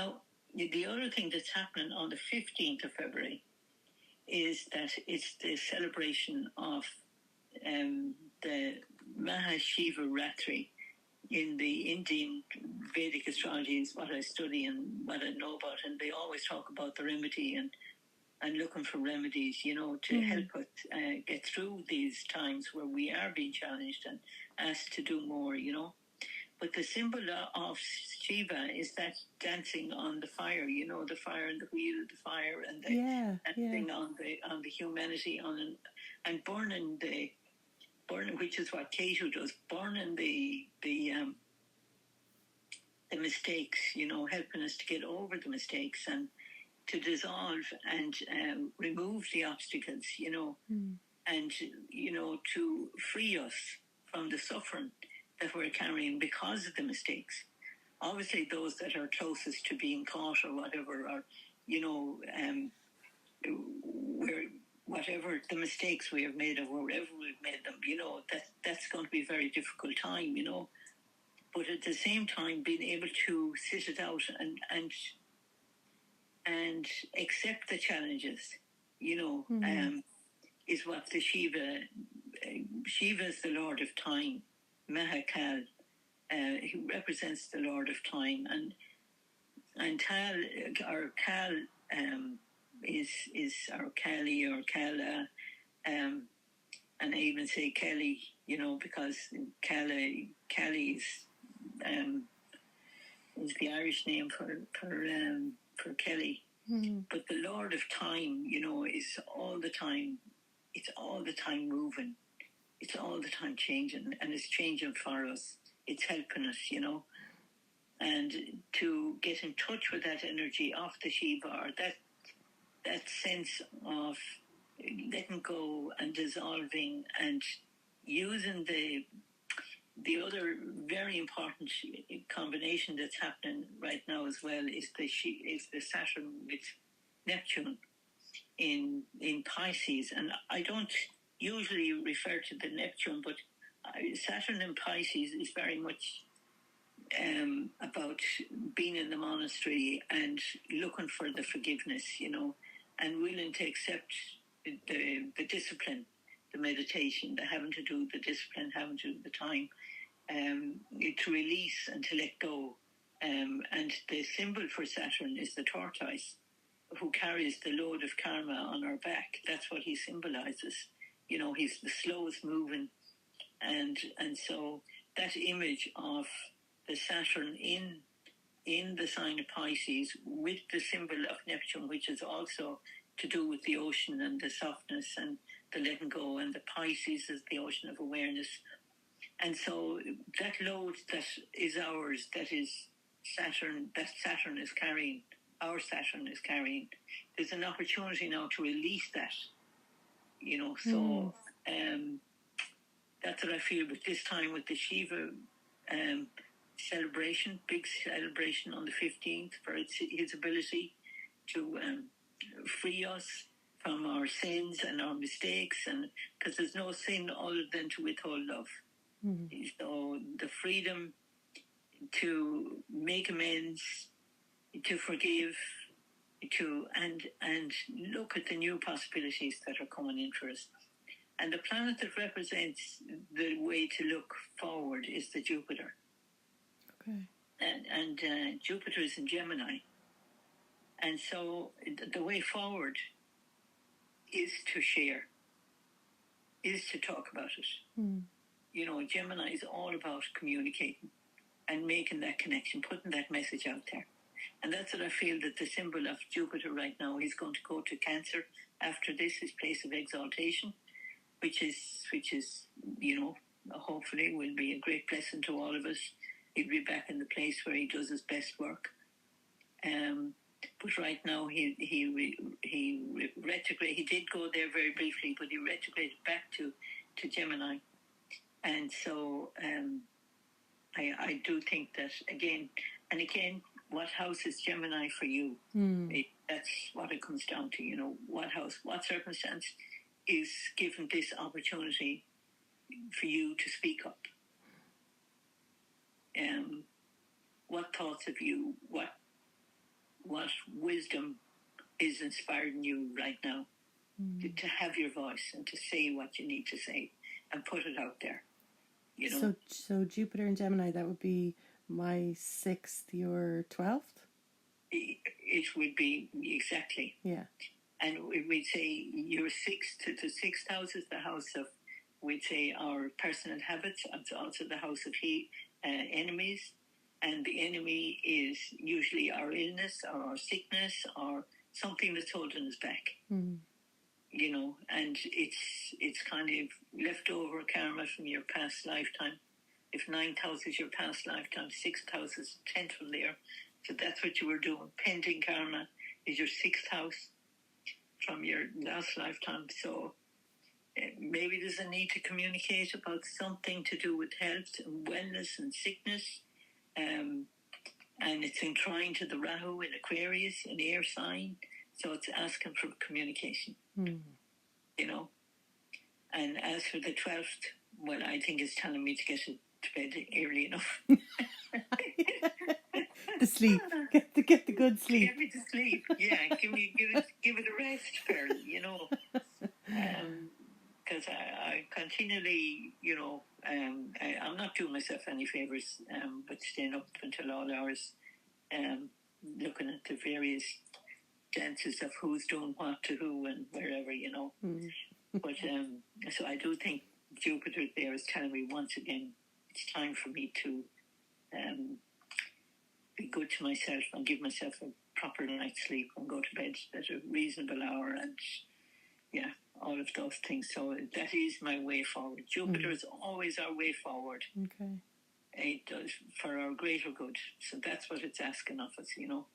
Now, the other thing that's happening on the 15th of February is that it's the celebration of the Mahashiva Ratri. In the Indian Vedic astrology is what I study and what I know about, and they always talk about the remedy and looking for remedies, to help us get through these times where we are being challenged and asked to do more, But the symbol of Shiva is that dancing on the fire, the fire and the wheel of the fire, and the dancing on the humanity and burning, which is what Ketu does, burning the mistakes, helping us to get over the mistakes and to dissolve and remove the obstacles, and to free us from the suffering that we're carrying because of the mistakes. Obviously, those that are closest to being caught or whatever, or whatever the mistakes we have made or wherever we've made them, that's going to be a very difficult time, But at the same time, being able to sit it out and accept the challenges, is what the Shiva is the Lord of Time, Mahakal. He represents the Lord of Time, and Tal or Kal is our Kali or Kala, and I even say Kelly, because Kali is the Irish name for Kelly. But the Lord of Time, is all the time. It's all the time moving. It's all the time changing, and it's changing for us. It's helping us, and to get in touch with that energy of the Shiva, or that sense of letting go and dissolving and using the other very important combination that's happening right now as well is the Saturn with Neptune in Pisces. And I don't usually refer to the Neptune, but Saturn in Pisces is very much about being in the monastery and looking for the forgiveness, and willing to accept the discipline, the meditation, the having to do the discipline, having to do the time, to release and to let go. And the symbol for Saturn is the tortoise, who carries the load of karma on our back. That's what he symbolizes. He's the slowest moving. And so that image of the Saturn in the sign of Pisces with the symbol of Neptune, which is also to do with the ocean and the softness and the letting go, and the Pisces is the ocean of awareness. And so that load that is ours, that is Saturn, that Saturn is carrying, our Saturn is carrying, there's an opportunity now to release that, so that's what I feel with this time with the Shiva celebration, big celebration on the 15th for his ability to free us from our sins and our mistakes, and because there's no sin other than to withhold love. So the freedom to make amends, to forgive, and look at the new possibilities that are coming in for us. And the planet that represents the way to look forward is the Jupiter. Okay. And Jupiter is in Gemini. And so the way forward is to share, is to talk about it. Gemini is all about communicating and making that connection, putting that message out there. And that's what I feel that the symbol of Jupiter right now, he's going to go to Cancer after this, his place of exaltation, which is, hopefully will be a great blessing to all of us. He'll be back in the place where he does his best work. But right now he retrograde. He did go there very briefly, but he retrograded back to Gemini. And so I do think that again, what house is Gemini for you? That's what it comes down to. What house, what circumstance is given this opportunity for you to speak up? What thoughts of you? What wisdom is inspiring you right now to have your voice and to say what you need to say and put it out there. You know. So Jupiter and Gemini, that would be my 6th, your 12th? It would be, exactly. Yeah. And we'd say your the 6th house is the house of, we'd say, our personal habits. It's also the house of enemies. And the enemy is usually our illness or our sickness or something that's holding us back. You know, and it's kind of leftover karma from your past lifetime. If 9th house is your past lifetime, 6th house is 10th from there. So that's what you were doing. Pending karma is your 6th house from your last lifetime. So maybe there's a need to communicate about something to do with health and wellness and sickness. And it's inclined to the Rahu in Aquarius, an air sign. So it's asking for communication. You know. And as for the 12th, well, I think it's telling me to get to bed early enough. The sleep. Get the good sleep. Get me to sleep. Yeah, give it a rest, Pearl, you know. Because I continually, you know, I'm not doing myself any favours, but staying up until all hours, looking at the various dances of who's doing what to who and wherever, you know. But so I do think Jupiter there is telling me once again it's time for me to be good to myself and give myself a proper night's sleep and go to bed at a reasonable hour and all of those things. So that is my way forward. Jupiter is always our way forward. Okay. It does for our greater good. So that's what it's asking of us, you know.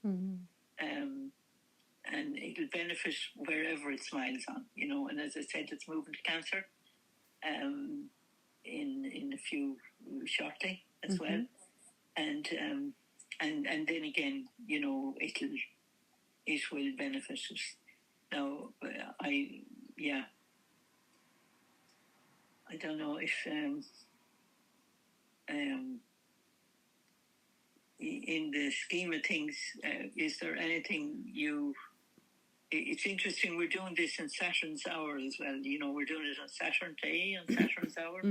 And it'll benefit wherever it smiles on, you know. And as I said, it's moving to Cancer in a few shortly as well. And then again, you know, it will benefit us. Now, I don't know if in the scheme of things, is there anything it's interesting, we're doing this in Saturn's hour as well, you know, we're doing it on Saturn day, on Saturn's hour.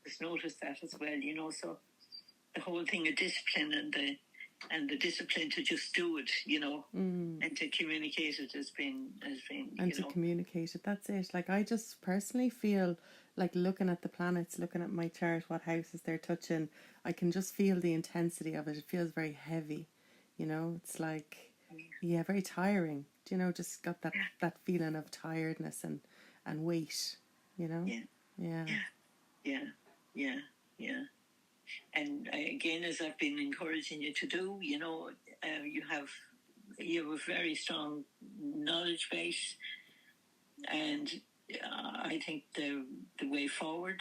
Just noticed that as well, you know, so the whole thing of discipline and the discipline to just do it, you know, and to communicate it has been and to communicate it, that's it. Like, I just personally feel like, looking at the planets, looking at my chart, what houses they're touching, I can just feel the intensity of it. It feels very heavy, you know. It's like, very tiring. Do you know, just got that feeling of tiredness and weight, you know. Yeah. And again, as I've been encouraging you to do, you know, you have a very strong knowledge base, and I think the way forward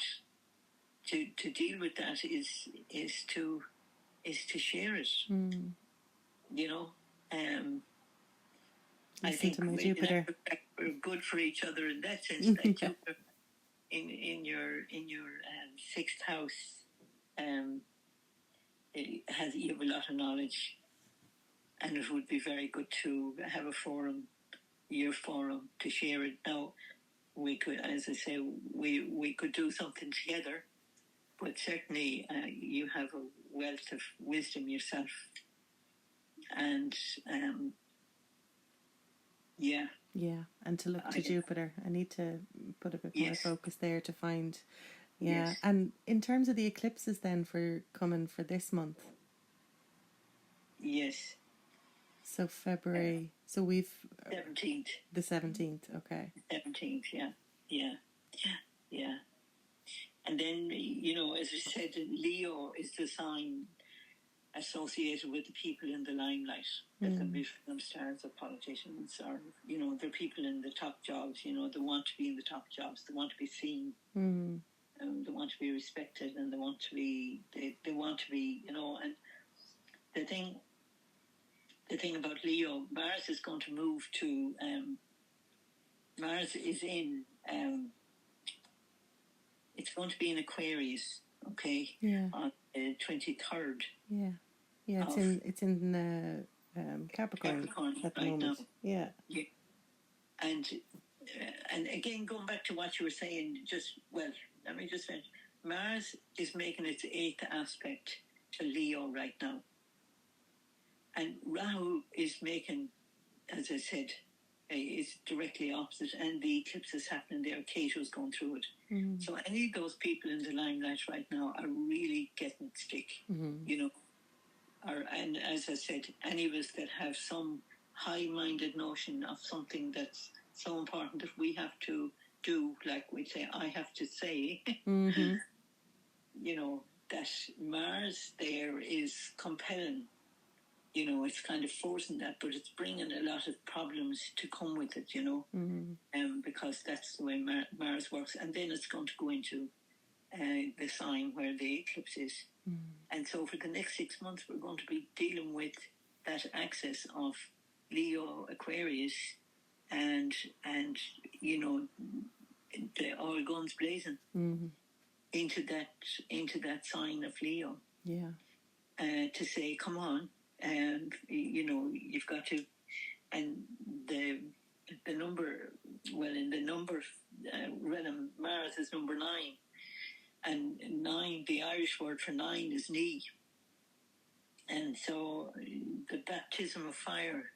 to deal with that is to share it. You know, I think my Jupiter. We're good for each other in that sense. That Jupiter in your 6th house, you have a lot of knowledge, and it would be very good to have a forum, your forum, to share it. Now, we could, as I say, we could do something together, but certainly you have a wealth of wisdom yourself, and and to look to Jupiter, I need to put a bit more focus there to find. And in terms of the eclipses then for coming for this month. Yes. So February. So we've 17th. The 17th. Okay. 17th. Yeah. And then, you know, as I said, Leo is the sign associated with the people in the limelight. There can be film stars or politicians, or, you know, they're people in the top jobs. You know, they want to be in the top jobs. They want to be seen. They want to be respected, and they want to be. They want to be. You know, and the thing about Leo, Mars is going to move to. Mars is in. It's going to be in Aquarius. Okay. Yeah. On the 23rd. Yeah. Yeah. It's in Capricorn at the right moment. now. Yeah. And again, going back to what you were saying, let me just finish. Mars is making its 8th aspect to Leo right now. And Rahu is making, as I said, is directly opposite. And the eclipse is happening there. Cato's going through it. Mm-hmm. So any of those people in the limelight right now are really getting stick, and as I said, any of us that have some high-minded notion of something that's so important that we have to do, like we say, I have to say, mm-hmm. That Mars there is compelling. It's kind of forcing that, but it's bringing a lot of problems to come with it, mm-hmm. Because that's the way Mars works. And then it's going to go into the sign where the eclipse is. Mm. And so for the next 6 months, we're going to be dealing with that axis of Leo, Aquarius, and all guns blazing into that sign of Leo. Yeah. To say, come on, you've got to, and the number, in the number realm, Mars is number 9. And 9, the Irish word for 9 is knee. And so the baptism of fire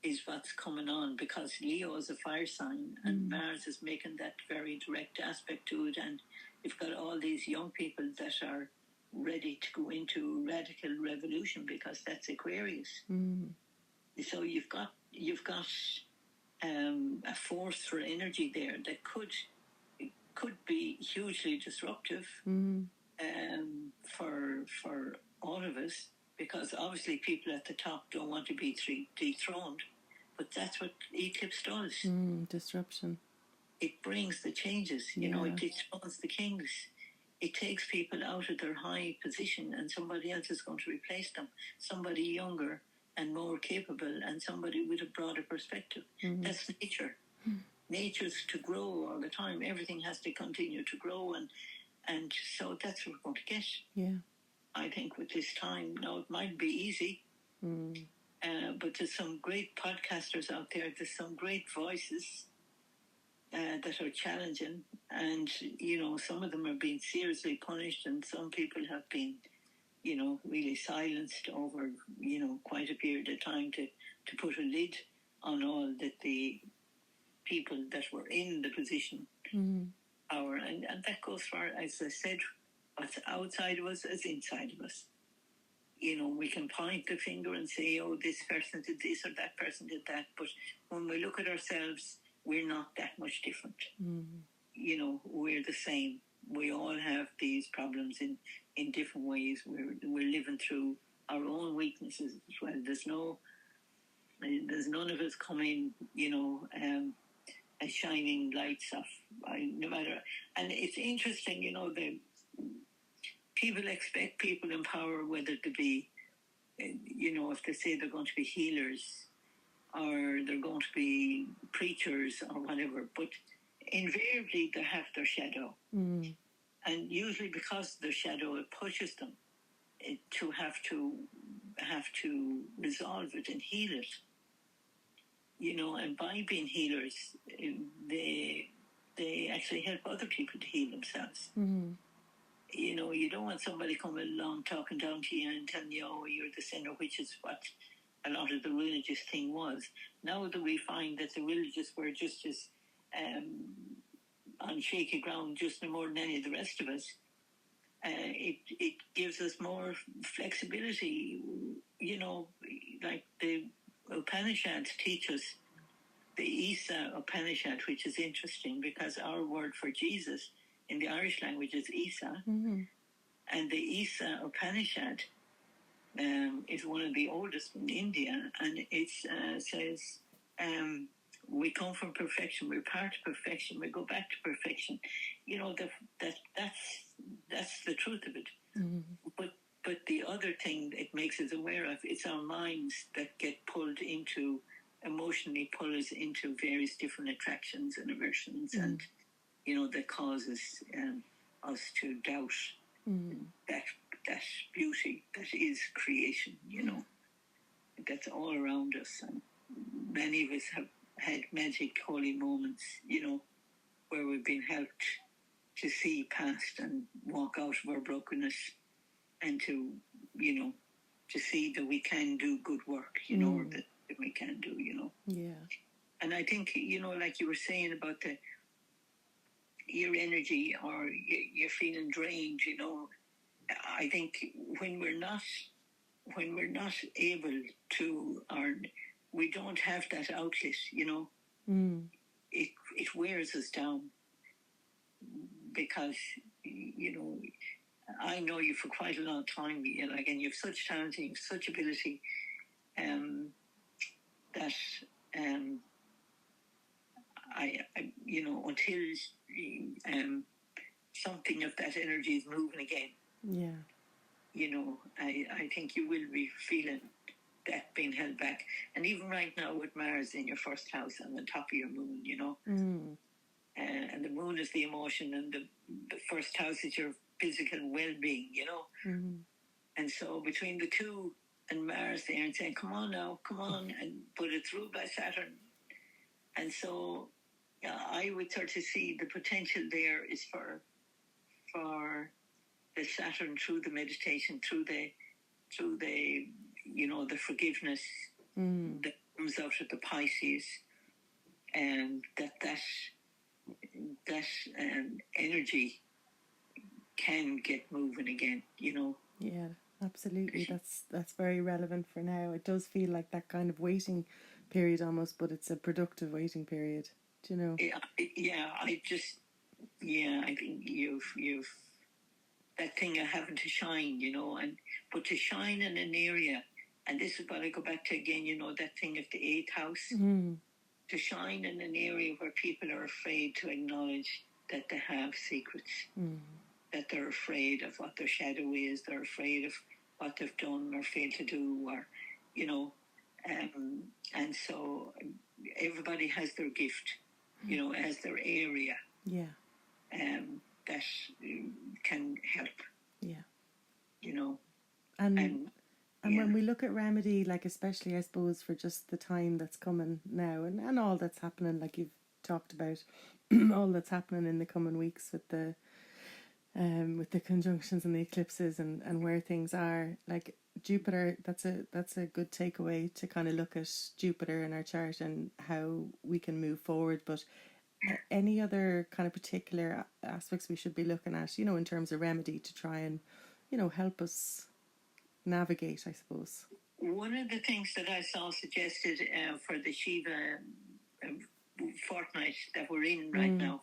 is what's coming on, because Leo is a fire sign and Mars is making that very direct aspect to it. And you've got all these young people that are ready to go into radical revolution, because that's Aquarius. Mm. So you've got a force for energy there that could be hugely disruptive for all of us, because obviously people at the top don't want to be dethroned, but that's what Eclipse does. Disruption. It brings the changes, it dethrones the kings. It takes people out of their high position and somebody else is going to replace them, somebody younger and more capable and somebody with a broader perspective. Mm-hmm. That's nature. Nature's to grow all the time. Everything has to continue to grow, and so that's what we're going to get. Yeah, I think with this time. Now, it might be easy, but there's some great podcasters out there. There's some great voices that are challenging, and some of them are being seriously punished, and some people have been, really silenced over, quite a period of time to put a lid on all that the people that were in the position power, and that goes for, as I said, what's outside of us is inside of us. We can point the finger and say, oh, this person did this or that person did that, but when we look at ourselves, we're not that much different. We're the same. We all have these problems in different ways. We're living through our own weaknesses as well. There's none of us coming, as shining lights of, no matter. And it's interesting, the people expect people in power, whether to be, if they say they're going to be healers or they're going to be preachers or whatever, but invariably they have their shadow. And usually because of their shadow, it pushes them to have to resolve it and heal it. And by being healers, they actually help other people to heal themselves. Mm-hmm. You don't want somebody coming along talking down to you and telling you, oh, you're the sinner, which is what a lot of the religious thing was. Now that we find that the religious were just as on shaky ground, just no more than any of the rest of us, it gives us more flexibility. Like the Upanishads teach us, the Isa Upanishad, which is interesting because our word for Jesus in the Irish language is Isa. Mm-hmm. And the Isa Upanishad is one of the oldest in India, and it says, we come from perfection, we're part of perfection, we go back to perfection. That's the truth of it. Mm-hmm. But the other thing it makes us aware of, it's our minds that get emotionally pull us into various different attractions and aversions, and that causes us to doubt that beauty that is creation. that's all around us. And many of us have had magic, holy moments, where we've been helped to see past and walk out of our brokenness, and to, to see that we can do good work, or that we can do, Yeah. And I think, like you were saying about your energy, or you're feeling drained, I think when we're not able to, or we don't have that outlet, it wears us down, because, I know you for quite a long time, and you have such talent, you have such ability, that I until something of that energy is moving again. Yeah. I think you will be feeling that being held back. And even right now with Mars in your first house and on top of your moon, and the moon is the emotion, and the first house is your physical well-being, And so between the two and Mars there, and saying, come on now, come on, and put it through by Saturn. And so I would sort of see the potential there is for the Saturn, through the meditation, through the the forgiveness that comes out of the Pisces, and that energy can get moving again, Yeah, absolutely. That's very relevant for now. It does feel like that kind of waiting period almost, but it's a productive waiting period. Do you know? Yeah. I think you've that thing of having to shine, but to shine in an area, and this is what I go back to again, that thing of the 8th house, to shine in an area where people are afraid to acknowledge that they have secrets, that they're afraid of what their shadow is, they're afraid of what they've done or failed to do, or, and so everybody has their gift, has their area. Yeah. That can help. Yeah. And when we look at remedy, like especially I suppose for just the time that's coming now, and all that's happening, like you've talked about, all that's happening in the coming weeks with the conjunctions and the eclipses and where things are, like Jupiter, that's a good takeaway to kind of look at Jupiter in our chart and how we can move forward. But any other kind of particular aspects we should be looking at, in terms of remedy to try and, help us navigate, I suppose? One of the things that I saw suggested for the Shiva fortnight that we're in right now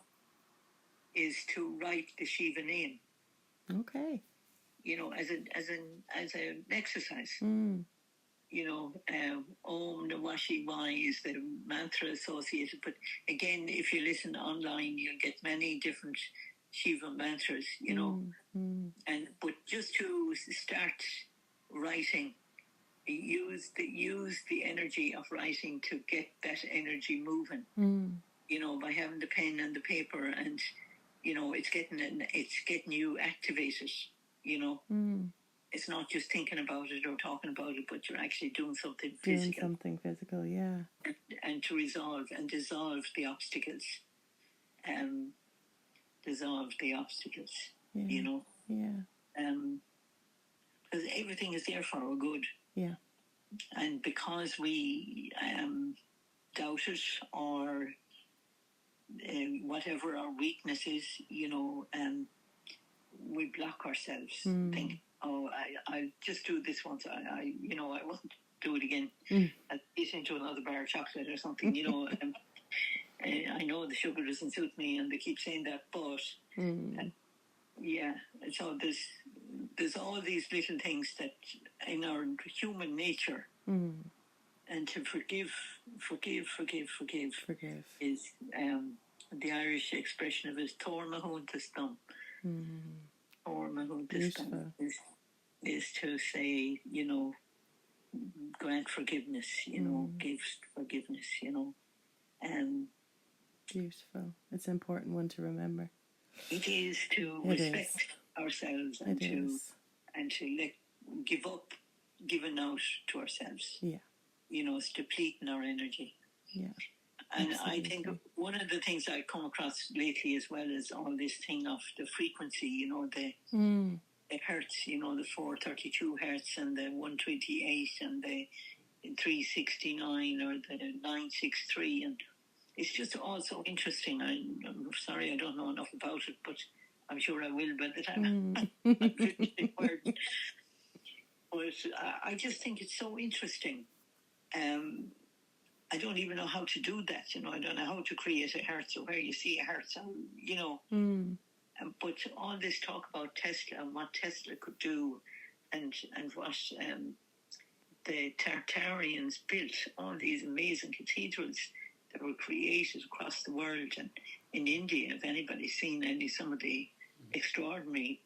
is to write the Shiva name. Okay. As an exercise. Om Namah Shivaya is the mantra associated. But again, if you listen online, you'll get many different Shiva mantras, but just to start writing, use the energy of writing to get that energy moving. By having the pen and the paper, and it's getting you activated. It's not just thinking about it or talking about it, but you're actually doing something physical. Doing something physical, yeah. And to resolve and dissolve the obstacles. Dissolve the obstacles, Yeah. Because everything is there for our good. Yeah. And because we doubt it, or whatever our weakness is, we block ourselves. Think, oh, I'll just do this once. I won't do it again. I'll eat into another bar of chocolate or something. I know the sugar doesn't suit me, and they keep saying that, but so there's all these little things that in our human nature, and to forgive is the Irish expression of it, Tor Mahunta Stum. Tor Mahunta Stum is to say, grant forgiveness, give forgiveness, Beautiful. It's an important one to remember. It is to respect ourselves and to give up given out to ourselves. Yeah. You know, it's depleting our energy. Yeah. And Absolutely. I think one of the things I've come across lately as well is all this thing of the frequency, you know, the hertz, you know, the 432 hertz and the 128 and the 369 or the 963. And it's just all so interesting. I'm sorry I don't know enough about it, but I'm sure I will by the time I'm finished the word. But I just think it's so interesting. I don't even know how to do that, you know. I don't know how to create a hertz or where you see a hertz, you know. But all this talk about Tesla and what Tesla could do and what the Tartarians built, all these amazing cathedrals that were created across the world. And in India, if anybody's seen some of the extraordinary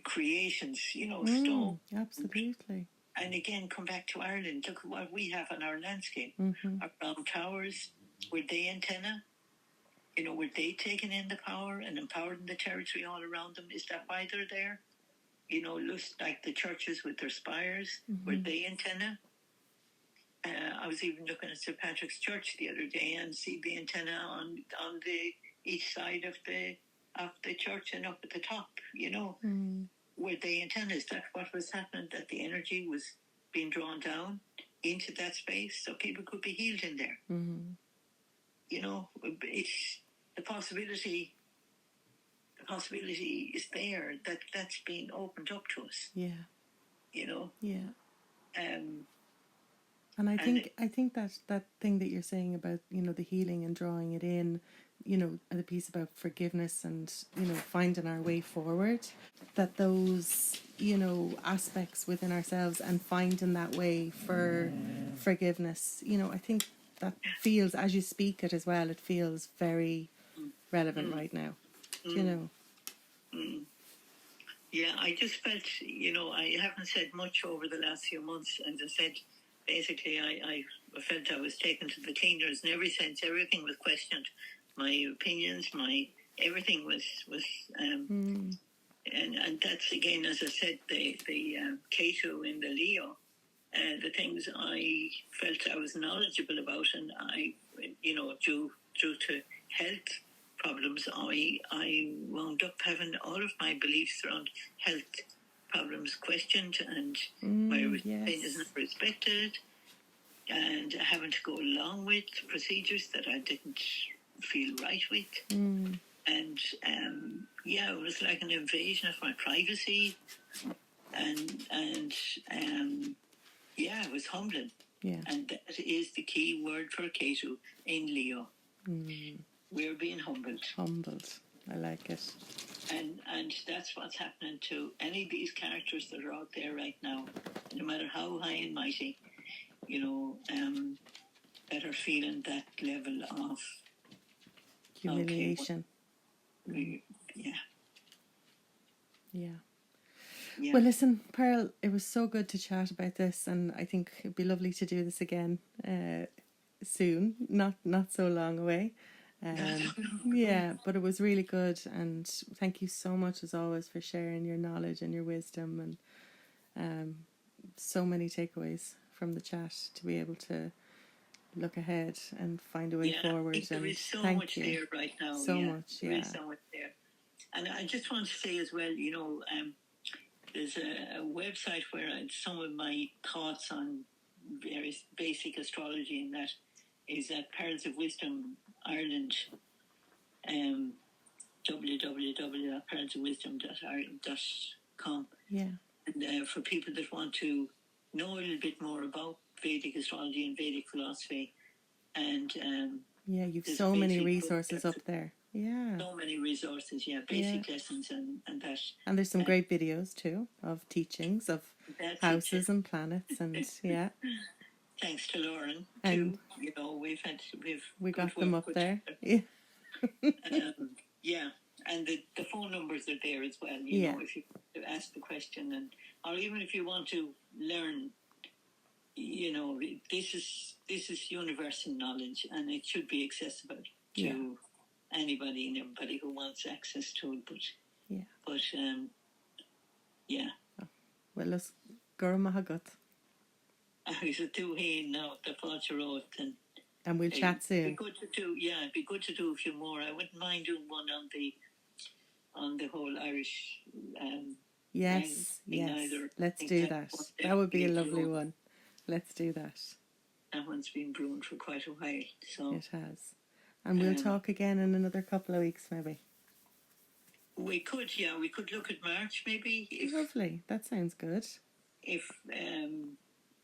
creations, you know, stone. Absolutely. And again, come back to Ireland. Look at what we have on our landscape. Our round towers, were they antenna? You know, were they taking in the power and empowering the territory all around them? Is that why they're there? You know, looks like the churches with their spires, were they antenna? I was even looking at St. Patrick's Church the other day and see the antenna on the each side of the church and up at the top, you know. Were they antennas? That's what was happening, that the energy was being drawn down into that space so people could be healed in there. You know, it's the possibility is there, that's being opened up to us. Yeah. You know? Yeah. And I think that thing that you're saying about, you know, the healing and drawing it in, you know, the piece about forgiveness and, you know, finding our way forward, that those, you know, aspects within ourselves and finding that way for forgiveness, you know, I think that feels, as you speak it as well, it feels very relevant right now. You know? Yeah, I just felt, you know, I haven't said much over the last few months. As I said, basically, I felt I was taken to the cleaners in every sense. Everything was questioned. My opinions, everything was and that's, again, as I said, the Ketu in the Leo, the things I felt I was knowledgeable about, and I, you know, due to health problems, I wound up having all of my beliefs around health problems questioned, and my opinion is not respected, and having to go along with procedures that I didn't feel right with. And yeah, it was like an invasion of my privacy, and yeah, it was humbling. Yeah. And that is the key word for Ketu in Leo. We're being humbled. Humbled. I like it. And that's what's happening to any of these characters that are out there right now, no matter how high and mighty, you know, that are feeling that level of humiliation. Okay, yeah. Well, listen, Pearl, it was so good to chat about this, and I think it'd be lovely to do this again soon, not so long away. Yeah, but it was really good, and thank you so much as always for sharing your knowledge and your wisdom, and so many takeaways from the chat to be able to look ahead and find a way forward. There is so much there right now. So much, there is so much there. And I just want to say as well, you know, there's a website where some of my thoughts on various basic astrology, and that is at Pearls of Wisdom Ireland, www.pearlsofwisdom.ireland.com. Yeah. And for people that want to know a little bit more about Vedic astrology and Vedic philosophy, and yeah, you've so many resources up there. Yeah. So many resources, basic lessons and that. And there's some great videos too of teachings of houses and planets, and Thanks to Lauren too. You know, we got them up there. Yeah. And the phone numbers are there as well. You know, if you ask the question, or even if you want to learn, you know, this is universal knowledge, and it should be accessible to anybody and everybody who wants access to it. But Well, let's go mahagut. Is it too heen now, the Fáilte Road, and we'll chat soon. It'd be good to do a few more. I wouldn't mind doing one on the whole Irish yes. either. Let's do that. That would be a lovely one. Let's do that. That one's been brewing for quite a while. So it has. And we'll talk again in another couple of weeks, maybe. We could look at March, maybe. Lovely. That sounds good. If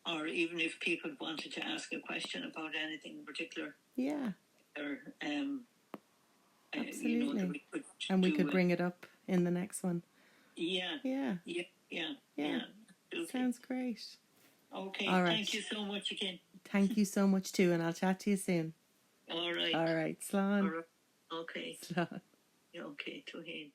or even if people wanted to ask a question about anything in particular. Yeah. Or absolutely. We could bring it up in the next one. Yeah. Sounds great. Okay. All right. Thank you so much again. Thank you so much too, and I'll chat to you soon. All right. Slán. Okay. Slán. Okay, Tuhane.